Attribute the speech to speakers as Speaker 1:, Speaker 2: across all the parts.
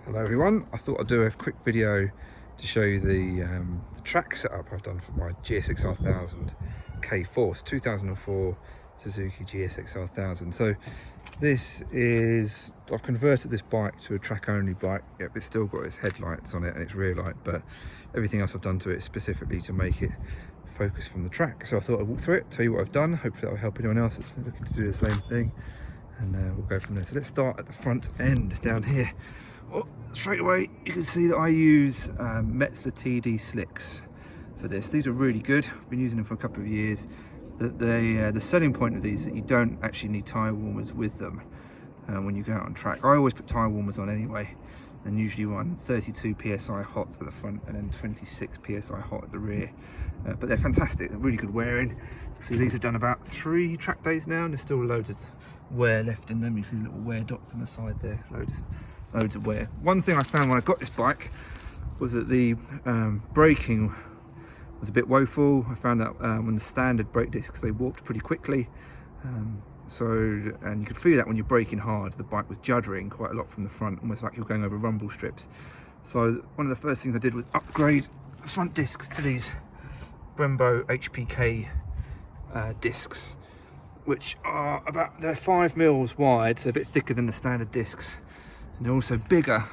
Speaker 1: Hello everyone, I thought I'd do a quick video to show you the track setup I've done for my GSXR1000 K4. It's 2004 Suzuki GSXR1000. So this is, I've converted this bike to a track only bike. Yep, it's still got its headlights on it and its rear light, but everything else I've done to it specifically to make it focus from the track. So I thought I'd walk through it, tell you what I've done. Hopefully that will help anyone else that's looking to do the same thing, and we'll go from there. So let's start at the front end down here. Well, straight away you can see that I use Metzler TD slicks for this. These are really good. I've been using them for a couple of years. The selling point of these is that you don't actually need tyre warmers with them when you go out on track. I always put tyre warmers on anyway, and usually run 32 psi hot at the front and then 26 psi hot at the rear. But they're fantastic, they're really good wearing. See, these have done about 3 track days now and there's still loads of wear left in them. You see little wear dots on the side there, loads of wear. One thing I found when I got this bike was that the braking was a bit woeful. I found that when the standard brake discs, they warped pretty quickly. And you could feel that when you're braking hard. The bike was juddering quite a lot from the front, almost like you're going over rumble strips. So one of the first things I did was upgrade the front discs to these Brembo HPK discs, which are they're 5 mils wide, so a bit thicker than the standard discs. And they're also bigger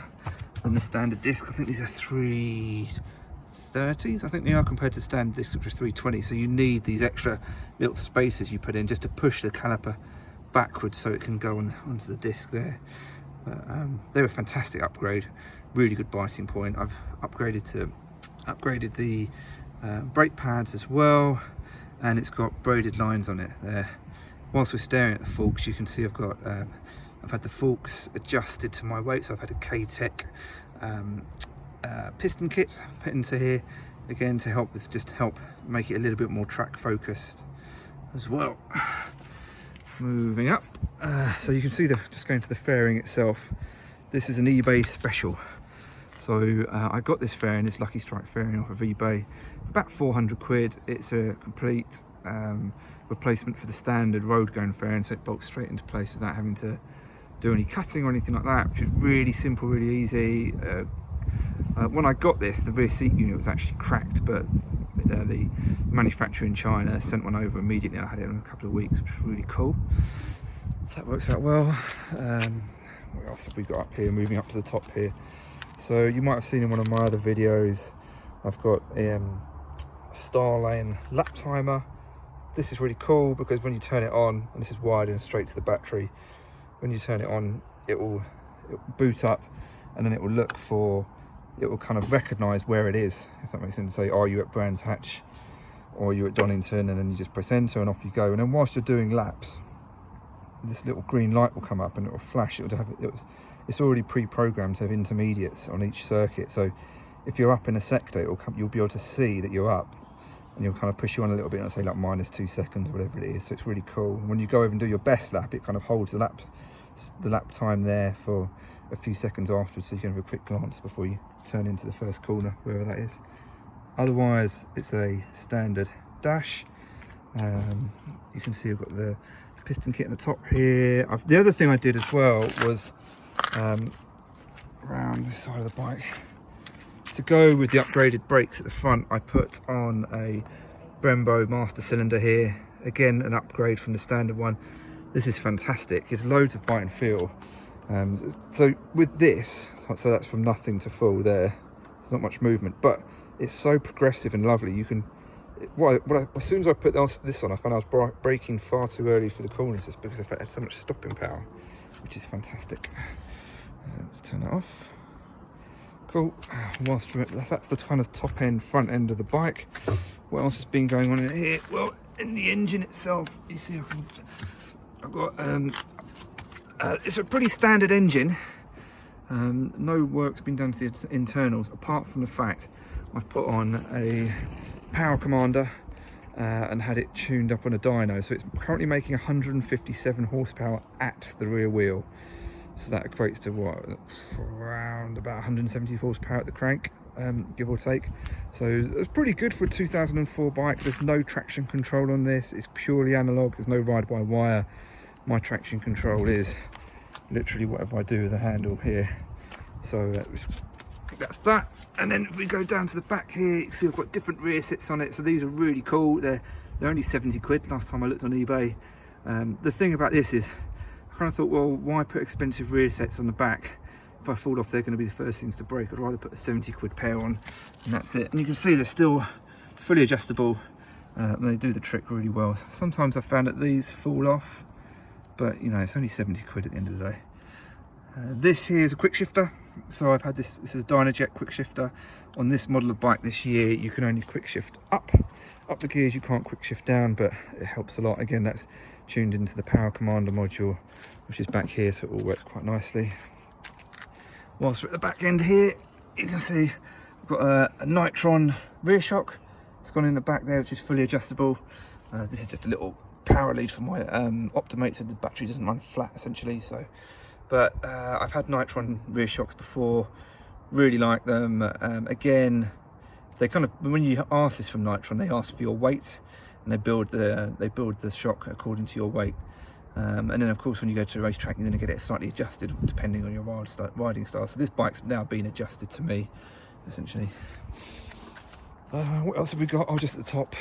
Speaker 1: than the standard disc. I think these are 330s, I think they are, compared to standard discs, which is 320. So you need these extra little spaces you put in just to push the caliper backwards so it can go onto the disc there. But they were a fantastic upgrade, really good biting point. I've upgraded the brake pads as well, and it's got braided lines on it there. Whilst we're staring at the forks, you can see I've had the forks adjusted to my weight, so I've had a K-Tech piston kit put into here, again to help make it a little bit more track focused as well. Moving up, so you can see just going to the fairing itself. This is an eBay special. So I got this fairing, this Lucky Strike fairing off of eBay, for about 400 quid. It's a complete replacement for the standard road going fairing, so it bolts straight into place without having to do any cutting or anything like that, which is really simple, really easy. When I got this, the rear seat unit was actually cracked, but the manufacturer in China sent one over immediately. I had it in a couple of weeks, which was really cool. So that works out well. What else have we got up here? Moving up to the top here. So you might have seen in one of my other videos, I've got a Starlane lap timer. This is really cool because when you turn it on, and this is wired in straight to the battery, when you turn it on, it will boot up, and then it will kind of recognise where it is, if that makes sense. Say, are you at Brands Hatch, or are you at Donington, and then you just press enter and off you go. And then whilst you're doing laps, this little green light will come up and it will flash. It's already pre-programmed to have intermediates on each circuit. So if you're up in a sector, you'll be able to see that you're up, and you'll kind of push you on a little bit, and say like -2 seconds or whatever it is. So it's really cool. When you go over and do your best lap, it kind of holds the lap time there for a few seconds afterwards, so you can have a quick glance before you turn into the first corner, wherever that is. Otherwise, it's a standard dash. You can see I've got the piston kit in the top here. The other thing I did as well was around this side of the bike, to go with the upgraded brakes at the front, I put on a Brembo master cylinder here. Again, an upgrade from the standard one. This is fantastic. It's loads of bite and feel. So with this, so that's from nothing to full there. There's not much movement, but it's so progressive and lovely. You can, as soon as I put this on, I found I was braking far too early for the corners, just because it had so much stopping power, which is fantastic. Let's turn that off. Cool. That's the kind of top end, front end of the bike. What else has been going on in here? Well, in the engine itself, you see I've got it's a pretty standard engine. No work's been done to the internals, apart from the fact I've put on a power commander and had it tuned up on a dyno. So it's currently making 157 horsepower at the rear wheel. So that equates to what, around about 170 horsepower at the crank, give or take. So it's pretty good for a 2004 bike. There's no traction control on this. It's purely analog. There's no ride-by-wire. My traction control is literally whatever I do with the handle here. So that's that. And then if we go down to the back here, you can see I've got different rear sits on it. So these are really cool. They're only 70 quid last time I looked on eBay. The thing about this is, I kind of thought, well, why put expensive rear sets on the back? If I fall off, they're going to be the first things to break. I'd rather put a 70 quid pair on, and that's it. And you can see they're still fully adjustable. And they do the trick really well. Sometimes I've found that these fall off, but you know, it's only 70 quid at the end of the day. This here is a quick shifter. So I've had this is a Dynajet quick shifter. On this model of bike this year, you can only quick shift up the gears, you can't quick shift down, but it helps a lot. Again, that's tuned into the power commander module, which is back here, so it all works quite nicely. Whilst we're at the back end here, you can see I've got a Nitron rear shock. It's gone in the back there, which is fully adjustable. This is just a little power lead for my Optimate, so the battery doesn't run flat essentially. So, but I've had Nitron rear shocks before, really like them. Again, they kind of, when you ask this from Nitron, they ask for your weight, and they build the shock according to your weight. And then of course when you go to a racetrack, you're going to get it slightly adjusted depending on your riding style. So this bike's now been adjusted to me essentially. What else have we got? Oh, just at the top,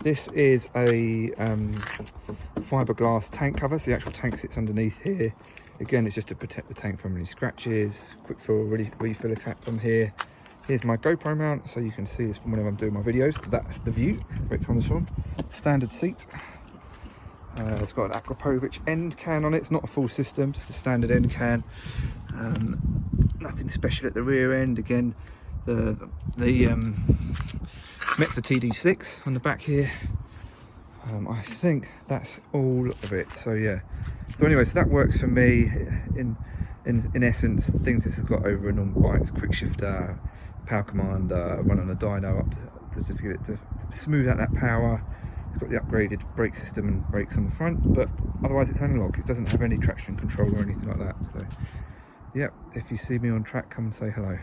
Speaker 1: this is a fiberglass tank cover, so the actual tank sits underneath here. Again, it's just to protect the tank from any scratches. Quick fill refill cap on here. Here's my GoPro mount, so you can see this from whenever I'm doing my videos. That's the view where it comes from. Standard seat. It's got an Aquapovich end can on it. It's not a full system, just a standard end can. Nothing special at the rear end. Again, the Metzer TD6 on the back here. I think that's all of it. So yeah. So anyway, so that works for me. In essence, things this has got over a normal bike: quick shifter, power commander, run on a dyno up to just get it to smooth out that power. It's got the upgraded brake system and brakes on the front, but otherwise it's analog. It doesn't have any traction control or anything like that. So yeah, if you see me on track, come and say hello.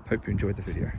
Speaker 1: Hope you enjoyed the video.